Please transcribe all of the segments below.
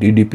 DDP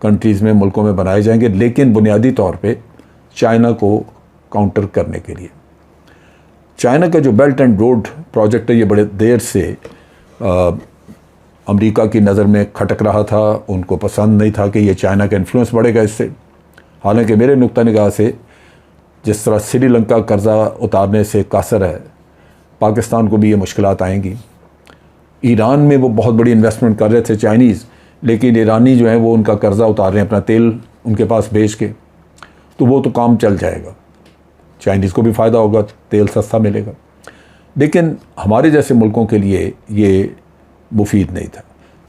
countries میں ملکوں میں بنائے جائیں گے، لیکن بنیادی طور پہ چائنا کو کاؤنٹر کرنے کے لیے۔ چائنا کا جو بیلٹ اینڈ روڈ پروجیکٹ ہے یہ بڑے دیر سے امریکہ کی نظر میں کھٹک رہا تھا، ان کو پسند نہیں تھا کہ یہ چائنا کا انفلوئنس بڑھے گا اس سے۔ حالانکہ میرے نقطہ نگاہ سے جس طرح سری لنکا قرضہ اتارنے سے قاصر ہے، پاکستان کو بھی یہ مشکلات آئیں گی۔ ایران میں وہ بہت بڑی انویسٹمنٹ کر رہے تھے چائنیز، لیکن ایرانی جو ہیں وہ ان کا قرضہ اتار رہے ہیں اپنا تیل ان کے پاس بیچ کے، تو وہ تو کام چل جائے گا، چائنیز کو بھی فائدہ ہوگا، تیل سستا ملے گا۔ لیکن ہمارے جیسے ملکوں کے لیے یہ مفید نہیں تھا۔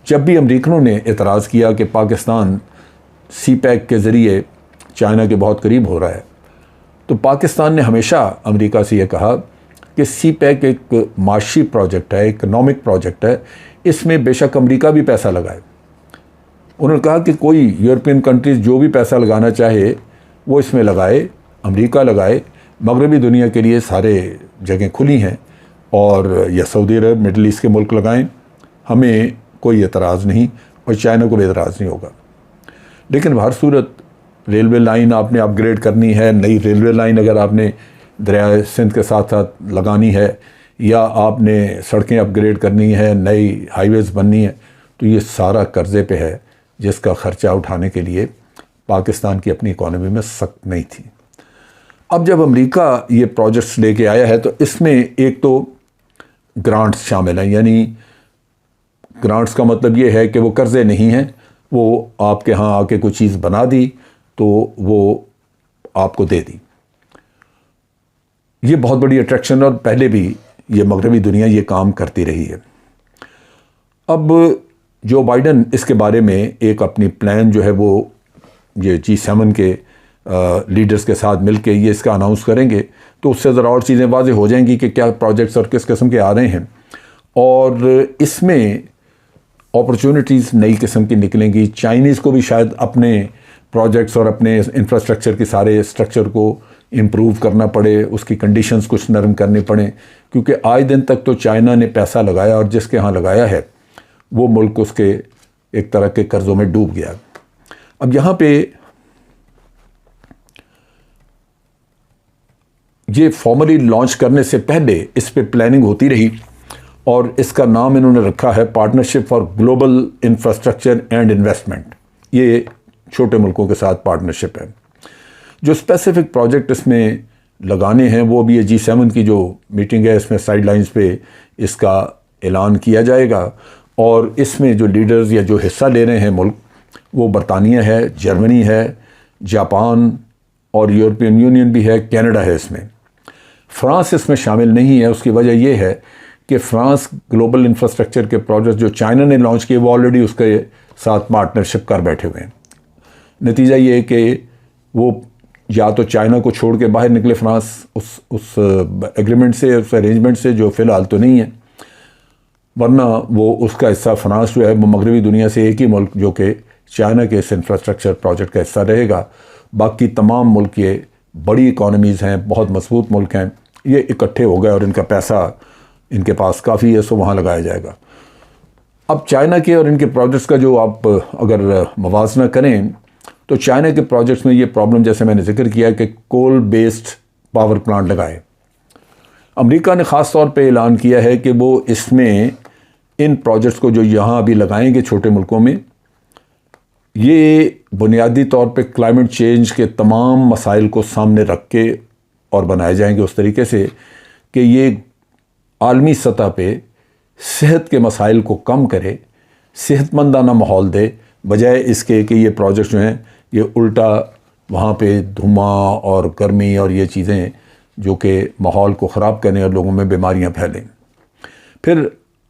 جب بھی امریکنوں نے اعتراض کیا کہ پاکستان سی پیک کے ذریعے چائنا کے بہت قریب ہو رہا ہے، تو پاکستان نے ہمیشہ امریکہ سے یہ کہا کہ سی پیک ایک معاشی پروجیکٹ ہے، اکنامک پروجیکٹ ہے، اس میں بے شک امریکہ بھی پیسہ لگائے۔ انہوں نے کہا کہ کوئی یورپین کنٹریز جو بھی پیسہ لگانا چاہے وہ اس میں لگائے، امریکہ لگائے، مغربی دنیا کے لیے سارے جگہیں کھلی ہیں، اور یا سعودی عرب، مڈل ایسٹ کے ملک لگائیں، ہمیں کوئی اعتراض نہیں، اور چائنا کو بھی اعتراض نہیں ہوگا۔ لیکن ہر صورت ریلوے لائن آپ نے اپ گریڈ کرنی ہے، نئی ریلوے لائن اگر آپ نے دریائے سندھ کے ساتھ ساتھ لگانی ہے، یا آپ نے سڑکیں اپ گریڈ کرنی ہے، نئی ہائی ویز بننی ہے، تو یہ سارا قرضے پہ ہے، جس کا خرچہ اٹھانے کے لیے پاکستان کی اپنی اکانومی میں سخت نہیں تھی۔ اب جب امریکہ یہ پروجیکٹس لے کے آیا ہے تو اس میں ایک تو گرانٹس شامل ہیں، یعنی گرانٹس کا مطلب یہ ہے کہ وہ قرضے نہیں ہیں، وہ آپ کے ہاں آ کے کوئی چیز بنا دی تو وہ آپ کو دے دی۔ یہ بہت بڑی اٹریکشن، اور پہلے بھی یہ مغربی دنیا یہ کام کرتی رہی ہے۔ اب جو بائیڈن اس کے بارے میں ایک اپنی پلان جو ہے وہ یہ G7 کے لیڈرز کے ساتھ مل کے یہ اس کا اناؤنس کریں گے، تو اس سے ذرا اور چیزیں واضح ہو جائیں گی کہ کیا پروجیکٹس اور کس قسم کے آ رہے ہیں، اور اس میں اپرچونٹیز نئی قسم کی نکلیں گی۔ چائنیز کو بھی شاید اپنے پروجیکٹس اور اپنے انفراسٹرکچر کے سارے اسٹرکچر کو امپروو کرنا پڑے، اس کی کنڈیشنز کچھ نرم کرنی پڑیں، کیونکہ آج دن تک تو چائنا نے پیسہ لگایا، اور جس کے ہاں لگایا ہے وہ ملک اس کے ایک طرح کے قرضوں میں ڈوب گیا۔ اب یہاں پہ یہ فارملی لانچ کرنے سے پہلے اس پہ پلاننگ ہوتی رہی، اور اس کا نام انہوں نے رکھا ہے partnership for global infrastructure and investment. یہ چھوٹے ملکوں کے ساتھ پارٹنرشپ ہے۔ جو اسپیسیفک پروجیکٹ اس میں لگانے ہیں وہ بھی یہ G7 کی جو میٹنگ ہے اس میں سائیڈ لائنز پہ اس کا اعلان کیا جائے گا، اور اس میں جو لیڈرز یا جو حصہ لے رہے ہیں ملک وہ برطانیہ ہے، جرمنی ہے، جاپان اور یورپین یونین بھی ہے، کینیڈا ہے۔ اس میں فرانس اس میں شامل نہیں ہے۔ اس کی وجہ یہ ہے کہ فرانس گلوبل انفراسٹرکچر کے پروجیکٹ جو چائنا نے لانچ کیے وہ آلریڈی اس کے ساتھ پارٹنرشپ کر بیٹھے ہوئے ہیں۔ نتیجہ یہ ہے کہ وہ یا تو چائنا کو چھوڑ کے باہر نکلے فرانس اس ایگریمنٹ سے، اس ارینجمنٹ سے، جو فی الحال تو نہیں ہے، ورنہ وہ اس کا حصہ فرانس جو ہے وہ مغربی دنیا سے ایک ہی ملک جو کہ چائنا کے اس انفراسٹرکچر پروجیکٹ کا حصہ رہے گا۔ باقی تمام ملک یہ بڑی اکانومیز ہیں، بہت مضبوط ملک ہیں، یہ اکٹھے ہو گئے اور ان کا پیسہ ان کے پاس کافی ہے، سو وہاں لگایا جائے گا۔ اب چائنا کے اور ان کے پروجیکٹس کا جو آپ اگر موازنہ کریں تو چائنا کے پروجیکٹس میں یہ پرابلم جیسے میں نے ذکر کیا کہ کول بیسڈ پاور پلانٹ لگائے۔ امریکہ نے خاص طور پہ اعلان کیا ہے کہ وہ اس میں ان پروجیکٹس کو جو یہاں ابھی لگائیں گے چھوٹے ملکوں میں، یہ بنیادی طور پہ کلائمیٹ چینج کے تمام مسائل کو سامنے رکھ کے اور بنائے جائیں گے اس طریقے سے کہ یہ عالمی سطح پہ صحت کے مسائل کو کم کرے، صحت مندانہ ماحول دے، بجائے اس کے کہ یہ پروجیکٹ جو ہیں یہ الٹا وہاں پہ دھواں اور گرمی اور یہ چیزیں جو کہ ماحول کو خراب کریں اور لوگوں میں بیماریاں پھیلیں۔ پھر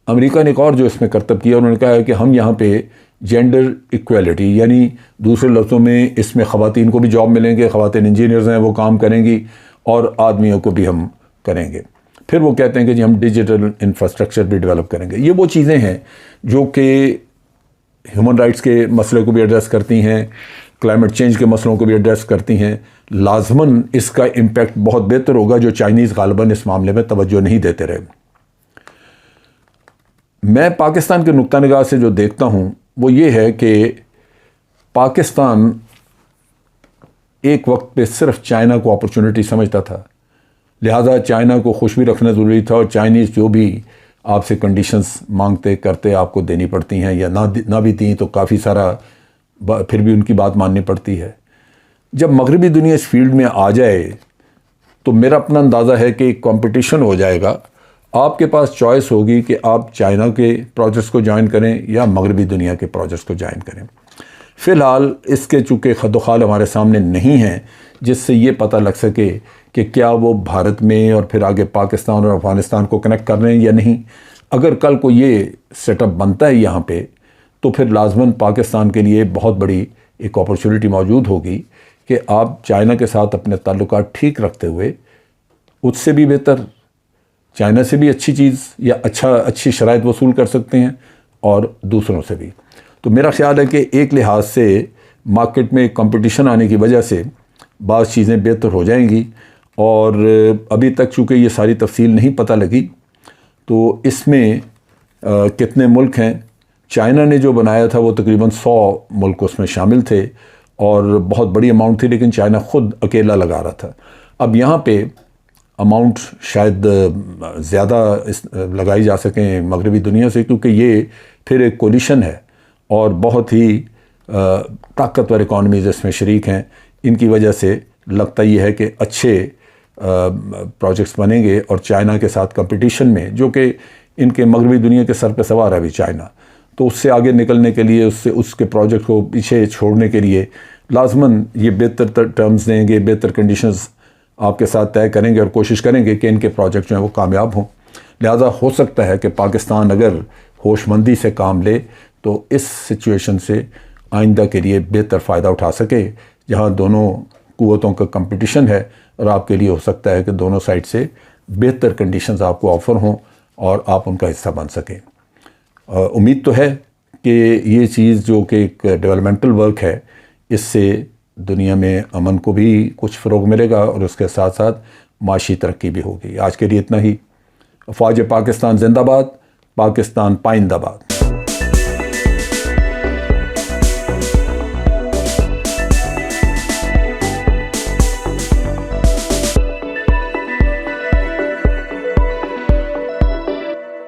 امریکہ نے ایک اور جو اس میں کرتب کیا، انہوں نے کہا ہے کہ ہم یہاں پہ جینڈر ایکویلٹی، یعنی دوسرے لفظوں میں اس میں خواتین کو بھی جاب ملیں گے، خواتین انجینئرز ہیں وہ کام کریں گی، اور آدمیوں کو بھی ہم کریں گے۔ پھر وہ کہتے ہیں کہ جی ہم ڈیجیٹل انفراسٹرکچر بھی ڈیولپ کریں گے۔ یہ وہ چیزیں ہیں جو کہ ہیومن رائٹس کے مسئلے کو بھی ایڈریس کرتی ہیں، کلائمیٹ چینج کے مسئلوں کو بھی ایڈریس کرتی ہیں۔ لازماً اس کا امپیکٹ بہت بہتر ہوگا، جو چائنیز غالباً اس معاملے میں توجہ نہیں دیتے رہے۔ میں پاکستان کے نقطہ نگاہ سے جو دیکھتا ہوں وہ یہ ہے کہ پاکستان ایک وقت پہ صرف چائنا کو اپرچونٹی سمجھتا تھا، لہٰذا چائنا کو خوش بھی رکھنا ضروری تھا، اور چائنیز جو بھی آپ سے کنڈیشنز مانگتے کرتے آپ کو دینی پڑتی ہیں، یا نہ بھی دیں تو کافی سارا پھر بھی ان کی بات ماننی پڑتی ہے۔ جب مغربی دنیا اس فیلڈ میں آ جائے تو میرا اپنا اندازہ ہے کہ ایک کمپٹیشن ہو جائے گا، آپ کے پاس چوائس ہوگی کہ آپ چائنا کے پروجیکٹس کو جوائن کریں یا مغربی دنیا کے پروجیکٹس کو جوائن کریں۔ فی الحال اس کے چونکہ خد و خال ہمارے سامنے نہیں ہیں جس سے یہ پتہ لگ سکے کہ کیا وہ بھارت میں اور پھر آگے پاکستان اور افغانستان کو کنیکٹ کر رہے ہیں یا نہیں۔ اگر کل کو یہ سیٹ اپ بنتا ہے یہاں پہ تو پھر لازماً پاکستان کے لیے بہت بڑی ایک اپرچونٹی موجود ہوگی کہ آپ چائنا کے ساتھ اپنے تعلقات ٹھیک رکھتے ہوئے اس سے بھی بہتر، چائنا سے بھی اچھی چیز یا اچھی شرائط وصول کر سکتے ہیں، اور دوسروں سے بھی۔ تو میرا خیال ہے کہ ایک لحاظ سے مارکیٹ میں کمپٹیشن آنے کی وجہ سے بعض چیزیں بہتر ہو جائیں گی، اور ابھی تک چونکہ یہ ساری تفصیل نہیں پتہ لگی تو اس میں کتنے ملک ہیں۔ چائنا نے جو بنایا تھا وہ تقریباً 100 ملک اس میں شامل تھے، اور بہت بڑی اماؤنٹ تھی، لیکن چائنا خود اکیلا لگا رہا تھا۔ اب یہاں پہ اماؤنٹ شاید زیادہ لگائی جا سکیں مغربی دنیا سے، کیونکہ یہ پھر ایک کولیشن ہے اور بہت ہی طاقتور اکانومیز اس میں شریک ہیں۔ ان کی وجہ سے لگتا یہ ہے کہ اچھے پروجیکٹس بنیں گے، اور چائنا کے ساتھ کمپٹیشن میں، جو کہ ان کے مغربی دنیا کے سر پہ سوار ہے ابھی چائنا، تو اس سے آگے نکلنے کے لیے، اس کے پروجیکٹ کو پیچھے چھوڑنے کے لیے لازماً یہ بہتر ٹرمز دیں گے، بہتر کنڈیشنز آپ کے ساتھ طے کریں گے، اور کوشش کریں گے کہ ان کے پروجیکٹ جو ہیں وہ کامیاب ہوں۔ لہذا ہو سکتا ہے کہ پاکستان اگر ہوش مندی سے کام لے تو اس سچویشن سے آئندہ کے لیے بہتر فائدہ اٹھا سکے، جہاں دونوں قوتوں کا کمپٹیشن ہے، اور آپ کے لیے ہو سکتا ہے کہ دونوں سائڈ سے بہتر کنڈیشنز آپ کو آفر ہوں اور آپ ان کا حصہ بن سکیں۔ امید تو ہے کہ یہ چیز جو کہ ایک ڈیولپمنٹل ورک ہے، اس سے دنیا میں امن کو بھی کچھ فروغ ملے گا، اور اس کے ساتھ ساتھ معاشی ترقی بھی ہوگی۔ آج کے لیے اتنا ہی۔ افواج پاکستان زندہ باد، پاکستان پائندہ باد۔